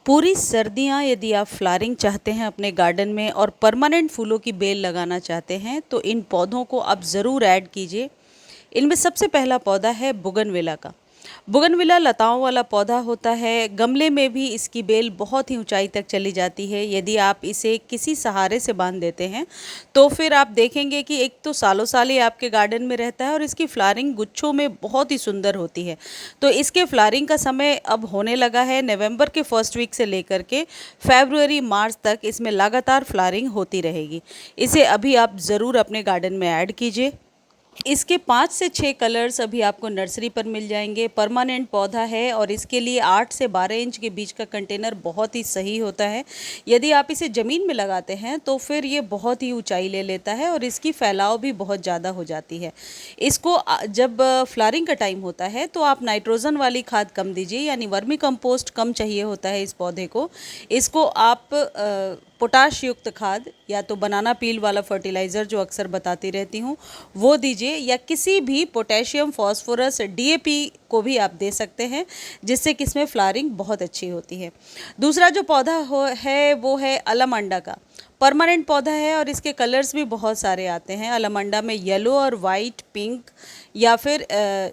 पूरी सर्दियाँ यदि आप फ्लावरिंग चाहते हैं अपने गार्डन में और परमानेंट फूलों की बेल लगाना चाहते हैं तो इन पौधों को आप ज़रूर ऐड कीजिए। इनमें सबसे पहला पौधा है बुगनविला का। बुगनविला लताओं वाला पौधा होता है। गमले में भी इसकी बेल बहुत ही ऊंचाई तक चली जाती है। यदि आप इसे किसी सहारे से बांध देते हैं तो फिर आप देखेंगे कि एक तो सालों साल ये आपके गार्डन में रहता है और इसकी फ्लावरिंग गुच्छों में बहुत ही सुंदर होती है। तो इसके फ्लावरिंग का समय अब होने लगा है। नवंबर के फर्स्ट वीक से लेकर के फरवरी मार्च तक इसमें लगातार फ्लावरिंग होती रहेगी। इसे अभी आप ज़रूर अपने गार्डन में ऐड कीजिए। इसके 5 से 6 कलर्स अभी आपको नर्सरी पर मिल जाएंगे। परमानेंट पौधा है और इसके लिए 8 से 12 इंच के बीच का कंटेनर बहुत ही सही होता है। यदि आप इसे ज़मीन में लगाते हैं तो फिर ये बहुत ही ऊंचाई ले लेता है और इसकी फैलाव भी बहुत ज़्यादा हो जाती है। इसको जब फ्लावरिंग का टाइम होता है तो आप नाइट्रोजन वाली खाद कम दीजिए, यानी वर्मी कंपोस्ट कम चाहिए होता है इस पौधे को। इसको आप पोटाश युक्त खाद या तो बनाना पील वाला फर्टिलाइज़र जो अक्सर बताती रहती हूँ वो दीजिए, या किसी भी पोटेशियम फॉस्फोरस डीएपी को भी आप दे सकते हैं, जिससे कि इसमें फ्लावरिंग बहुत अच्छी होती है। दूसरा जो पौधा है वो है अलमंडा का। परमानेंट पौधा है और इसके कलर्स भी बहुत सारे आते हैं। अलमंडा में येलो और वाइट, पिंक या फिर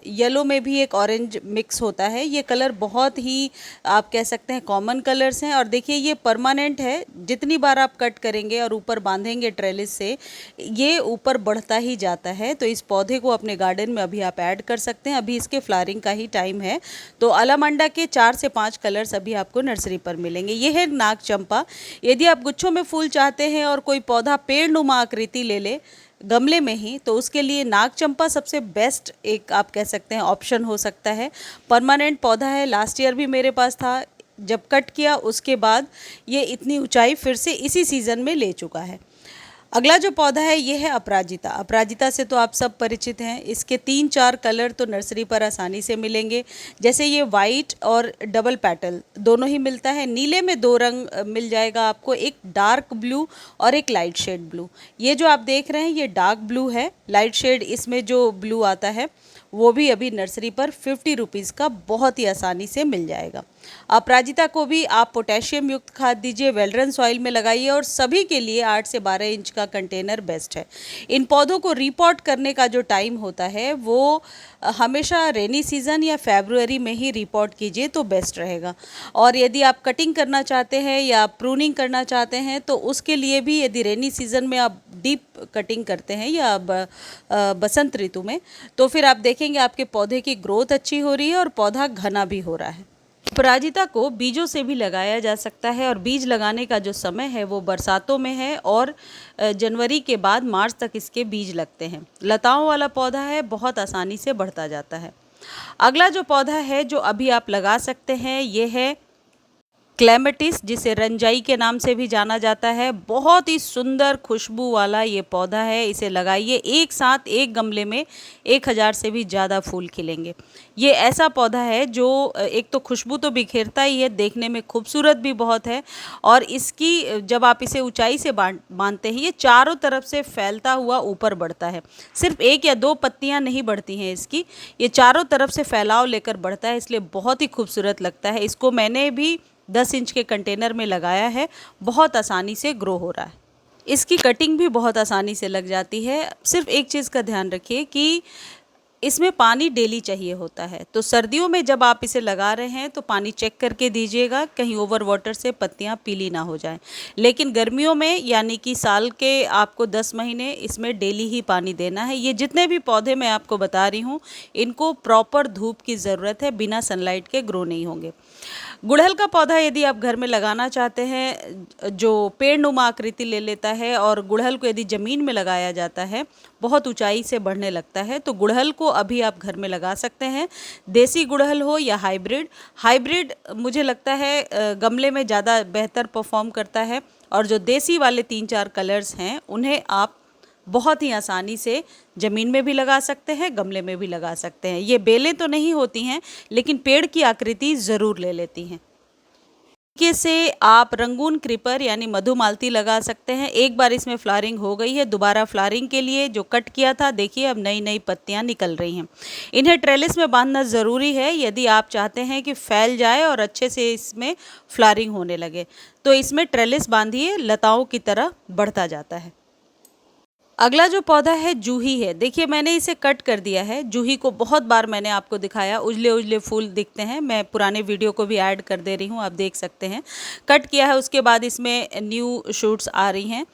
येलो में भी एक ऑरेंज मिक्स होता है। ये कलर बहुत ही आप कह सकते हैं कॉमन कलर्स हैं। और देखिए ये परमानेंट है, जितनी बार आप कट करेंगे और ऊपर बांधेंगे ट्रेलिस से ये ऊपर बढ़ता ही जाता है। तो इस पौधे को अपने गार्डन में अभी आप ऐड कर सकते हैं। अभी इसके फ्लावरिंग का ही टाइम है। तो अलमंडा के 4 से 5 कलर्स अभी आपको नर्सरी पर मिलेंगे। ये है नाग चंपा। यदि आप गुच्छों में फूल चाहते हैं और कोई पौधा पेड़ नुमा आकृति ले ले गमले में ही, तो उसके लिए नाग चंपा सबसे बेस्ट एक आप कह सकते हैं ऑप्शन हो सकता है। परमानेंट पौधा है, लास्ट ईयर भी मेरे पास था। जब कट किया उसके बाद ये इतनी ऊंचाई फिर से इसी सीज़न में ले चुका है। अगला जो पौधा है ये है अपराजिता। अपराजिता से तो आप सब परिचित हैं। इसके 3-4 कलर तो नर्सरी पर आसानी से मिलेंगे। जैसे ये वाइट और डबल पेटल दोनों ही मिलता है। नीले में 2 रंग मिल जाएगा आपको, एक डार्क ब्लू और एक लाइट शेड ब्लू। ये जो आप देख रहे हैं ये डार्क ब्लू है। लाइट शेड इसमें जो ब्लू आता है वो भी अभी नर्सरी पर 50 रुपीज़ का बहुत ही आसानी से मिल जाएगा। अपराजिता को भी आप पोटेशियम युक्त खाद दीजिए, वेलरन सॉइल में लगाइए और सभी के लिए 8 से 12 इंच का कंटेनर बेस्ट है। इन पौधों को रिपॉट करने का जो टाइम होता है वो हमेशा रेनी सीज़न या फरवरी में ही रिपॉट कीजिए तो बेस्ट रहेगा। और यदि आप कटिंग करना चाहते हैं या प्रूनिंग करना चाहते हैं तो उसके लिए भी यदि रेनी सीज़न में आप डीप कटिंग करते हैं या बसंत ऋतु में, तो फिर आप देखेंगे आपके पौधे की ग्रोथ अच्छी हो रही है और पौधा घना भी हो रहा है। अपराजिता को बीजों से भी लगाया जा सकता है और बीज लगाने का जो समय है वो बरसातों में है और जनवरी के बाद मार्च तक इसके बीज लगते हैं। लताओं वाला पौधा है, बहुत आसानी से बढ़ता जाता है। अगला जो पौधा है जो अभी आप लगा सकते हैं ये है क्लेमेटिस, जिसे रंजाई के नाम से भी जाना जाता है। बहुत ही सुंदर खुशबू वाला ये पौधा है। इसे लगाइए, एक साथ एक गमले में 1000 से भी ज़्यादा फूल खिलेंगे। ये ऐसा पौधा है जो एक तो खुशबू तो बिखेरता ही है, देखने में खूबसूरत भी बहुत है। और इसकी जब आप इसे ऊंचाई से बांधते हैं ये चारों तरफ से फैलता हुआ ऊपर बढ़ता है। सिर्फ 1 या 2 पत्तियाँ नहीं बढ़ती हैं इसकी, ये चारों तरफ से फैलाव लेकर बढ़ता है, इसलिए बहुत ही खूबसूरत लगता है। इसको मैंने भी 10 इंच के कंटेनर में लगाया है। बहुत आसानी से ग्रो हो रहा है। इसकी कटिंग भी बहुत आसानी से लग जाती है। सिर्फ एक चीज़ का ध्यान रखिए कि इसमें पानी डेली चाहिए होता है। तो सर्दियों में जब आप इसे लगा रहे हैं तो पानी चेक करके दीजिएगा, कहीं ओवर वाटर से पत्तियां पीली ना हो जाएं। लेकिन गर्मियों में यानी कि साल के आपको 10 महीने इसमें डेली ही पानी देना है। ये जितने भी पौधे मैं आपको बता रही हूँ इनको प्रॉपर धूप की ज़रूरत है, बिना सनलाइट के ग्रो नहीं होंगे। गुड़हल का पौधा यदि आप घर में लगाना चाहते हैं जो पेड़ नुमा आकृति ले लेता है, और गुड़हल को यदि ज़मीन में लगाया जाता है बहुत ऊंचाई से बढ़ने लगता है, तो गुड़हल को अभी आप घर में लगा सकते हैं। देसी गुड़हल हो या हाइब्रिड मुझे लगता है गमले में ज़्यादा बेहतर परफॉर्म करता है। और जो देसी वाले 3-4 कलर्स हैं उन्हें आप बहुत ही आसानी से ज़मीन में भी लगा सकते हैं, गमले में भी लगा सकते हैं। ये बेलें तो नहीं होती हैं लेकिन पेड़ की आकृति ज़रूर ले लेती हैं। तरीके से आप रंगून क्रीपर यानी मधुमालती लगा सकते हैं। एक बार इसमें फ्लावरिंग हो गई है, दोबारा फ्लावरिंग के लिए जो कट किया था, देखिए अब नई नई पत्तियां निकल रही हैं। इन्हें ट्रेलिस में बांधना ज़रूरी है यदि आप चाहते हैं कि फैल जाए और अच्छे से इसमें फ्लावरिंग होने लगे। तो इसमें ट्रेलिस बांधिए, लताओं की तरह बढ़ता जाता है। अगला जो पौधा है जूही है। देखिए मैंने इसे कट कर दिया है। जूही को बहुत बार मैंने आपको दिखाया, उजले उजले फूल दिखते हैं। मैं पुराने वीडियो को भी ऐड कर दे रही हूँ, आप देख सकते हैं। कट किया है, उसके बाद इसमें न्यू शूट्स आ रही हैं।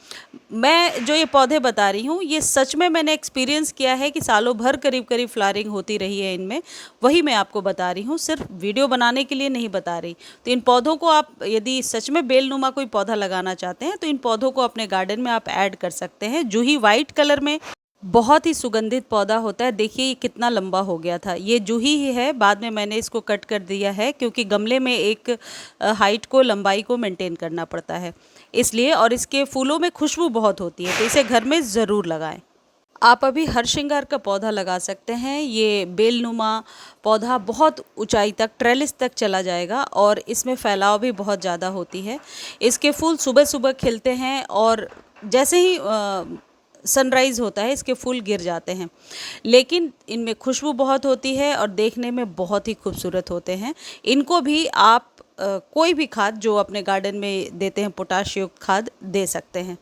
मैं जो ये पौधे बता रही हूँ ये सच में मैंने एक्सपीरियंस किया है कि सालों भर करीब करीब फ्लावरिंग होती रही है इनमें। वही मैं आपको बता रही हूँ, सिर्फ वीडियो बनाने के लिए नहीं बता रही। तो इन पौधों को आप यदि सच में बेलनुमा कोई पौधा लगाना चाहते हैं तो इन पौधों को अपने गार्डन में आप ऐड कर सकते हैं। जूही वाइट कलर में बहुत ही सुगंधित पौधा होता है। देखिए ये कितना लंबा हो गया था। ये जूही ही है, बाद में मैंने इसको कट कर दिया है क्योंकि गमले में एक हाइट को, लंबाई को मेंटेन करना पड़ता है इसलिए। और इसके फूलों में खुशबू बहुत होती है, तो इसे घर में ज़रूर लगाएं। आप अभी हरश्रृंगार का पौधा लगा सकते हैं। ये बेलनुमा पौधा बहुत ऊंचाई तक, ट्रेलिस तक चला जाएगा और इसमें फैलाव भी बहुत ज़्यादा होती है। इसके फूल सुबह सुबह खिलते हैं और जैसे ही सनराइज़ होता है इसके फूल गिर जाते हैं, लेकिन इनमें खुशबू बहुत होती है और देखने में बहुत ही खूबसूरत होते हैं। इनको भी आप कोई भी खाद जो अपने गार्डन में देते हैं, पोटाश युक्त खाद दे सकते हैं।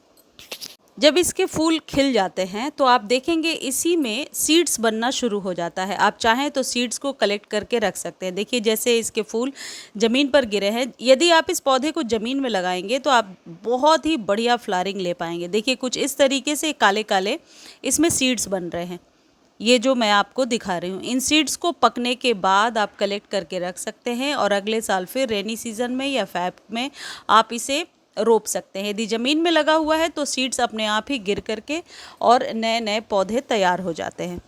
जब इसके फूल खिल जाते हैं तो आप देखेंगे इसी में सीड्स बनना शुरू हो जाता है। आप चाहें तो सीड्स को कलेक्ट करके रख सकते हैं। देखिए जैसे इसके फूल ज़मीन पर गिरे हैं, यदि आप इस पौधे को ज़मीन में लगाएंगे तो आप बहुत ही बढ़िया फ्लावरिंग ले पाएंगे। देखिए कुछ इस तरीके से काले काले इसमें सीड्स बन रहे हैं, ये जो मैं आपको दिखा रही हूँ। इन सीड्स को पकने के बाद आप कलेक्ट करके रख सकते हैं और अगले साल फिर रेनी सीज़न में या फ़ैब में आप इसे रोप सकते हैं। यदि ज़मीन में लगा हुआ है तो सीड्स अपने आप ही गिर करके और नए नए पौधे तैयार हो जाते हैं।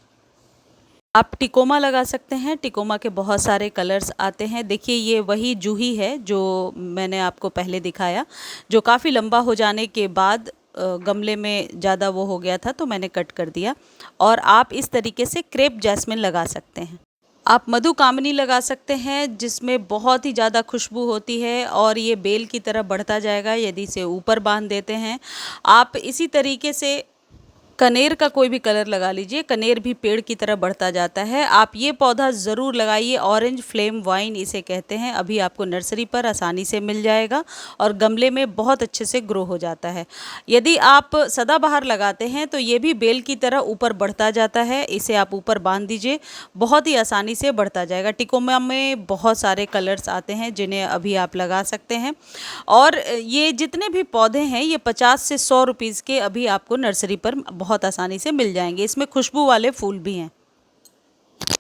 आप टिकोमा लगा सकते हैं। टिकोमा के बहुत सारे कलर्स आते हैं। देखिए ये वही जूही है जो मैंने आपको पहले दिखाया, जो काफ़ी लंबा हो जाने के बाद गमले में ज़्यादा वो हो गया था तो मैंने कट कर दिया। और आप इस तरीके से क्रेप जैस्मिन लगा सकते हैं। आप मधुकामनी लगा सकते हैं जिसमें बहुत ही ज़्यादा खुशबू होती है और ये बेल की तरह बढ़ता जाएगा यदि इसे ऊपर बांध देते हैं। आप इसी तरीके से कनेर का कोई भी कलर लगा लीजिए, कनेर भी पेड़ की तरह बढ़ता जाता है। आप ये पौधा ज़रूर लगाइए, ऑरेंज फ्लेम वाइन इसे कहते हैं। अभी आपको नर्सरी पर आसानी से मिल जाएगा और गमले में बहुत अच्छे से ग्रो हो जाता है। यदि आप सदाबहार लगाते हैं तो ये भी बेल की तरह ऊपर बढ़ता जाता है। इसे आप ऊपर बांध दीजिए, बहुत ही आसानी से बढ़ता जाएगा। टिकोमा में बहुत सारे कलर्स आते हैं जिन्हें अभी आप लगा सकते हैं। और ये जितने भी पौधे हैं ये 50 से 100 रुपीज़ के अभी आपको नर्सरी पर बहुत आसानी से मिल जाएंगे। इसमें खुशबू वाले फूल भी हैं।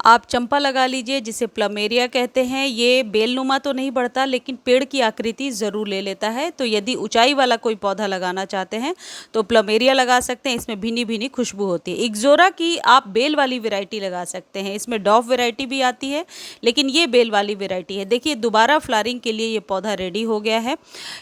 आप चंपा लगा लीजिए जिसे प्लमेरिया कहते हैं। ये बेलनुमा तो नहीं बढ़ता लेकिन पेड़ की आकृति ज़रूर ले लेता है। तो यदि ऊंचाई वाला कोई पौधा लगाना चाहते हैं तो प्लमेरिया लगा सकते हैं। इसमें भीनी भीनी खुशबू होती है। इक्ज़ोरा की आप बेल वाली वैरायटी लगा सकते हैं। इसमें डॉफ वैरायटी भी आती है लेकिन ये बेल वाली वैरायटी है। देखिए दोबारा फ्लावरिंग के लिए ये पौधा रेडी हो गया है,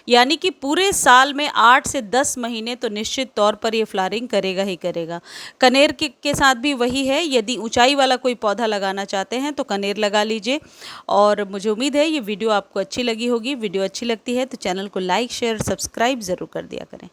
यानी कि पूरे साल में 8 से 10 महीने तो निश्चित तौर पर ये फ्लावरिंग करेगा ही करेगा। कनेर के साथ भी वही है। यदि ऊंचाई वाला कोई पौधा लगाना चाहते हैं तो कनेर लगा लीजिए। और मुझे उम्मीद है ये वीडियो आपको अच्छी लगी होगी। वीडियो अच्छी लगती है तो चैनल को लाइक, शेयर, सब्सक्राइब ज़रूर कर दिया करें।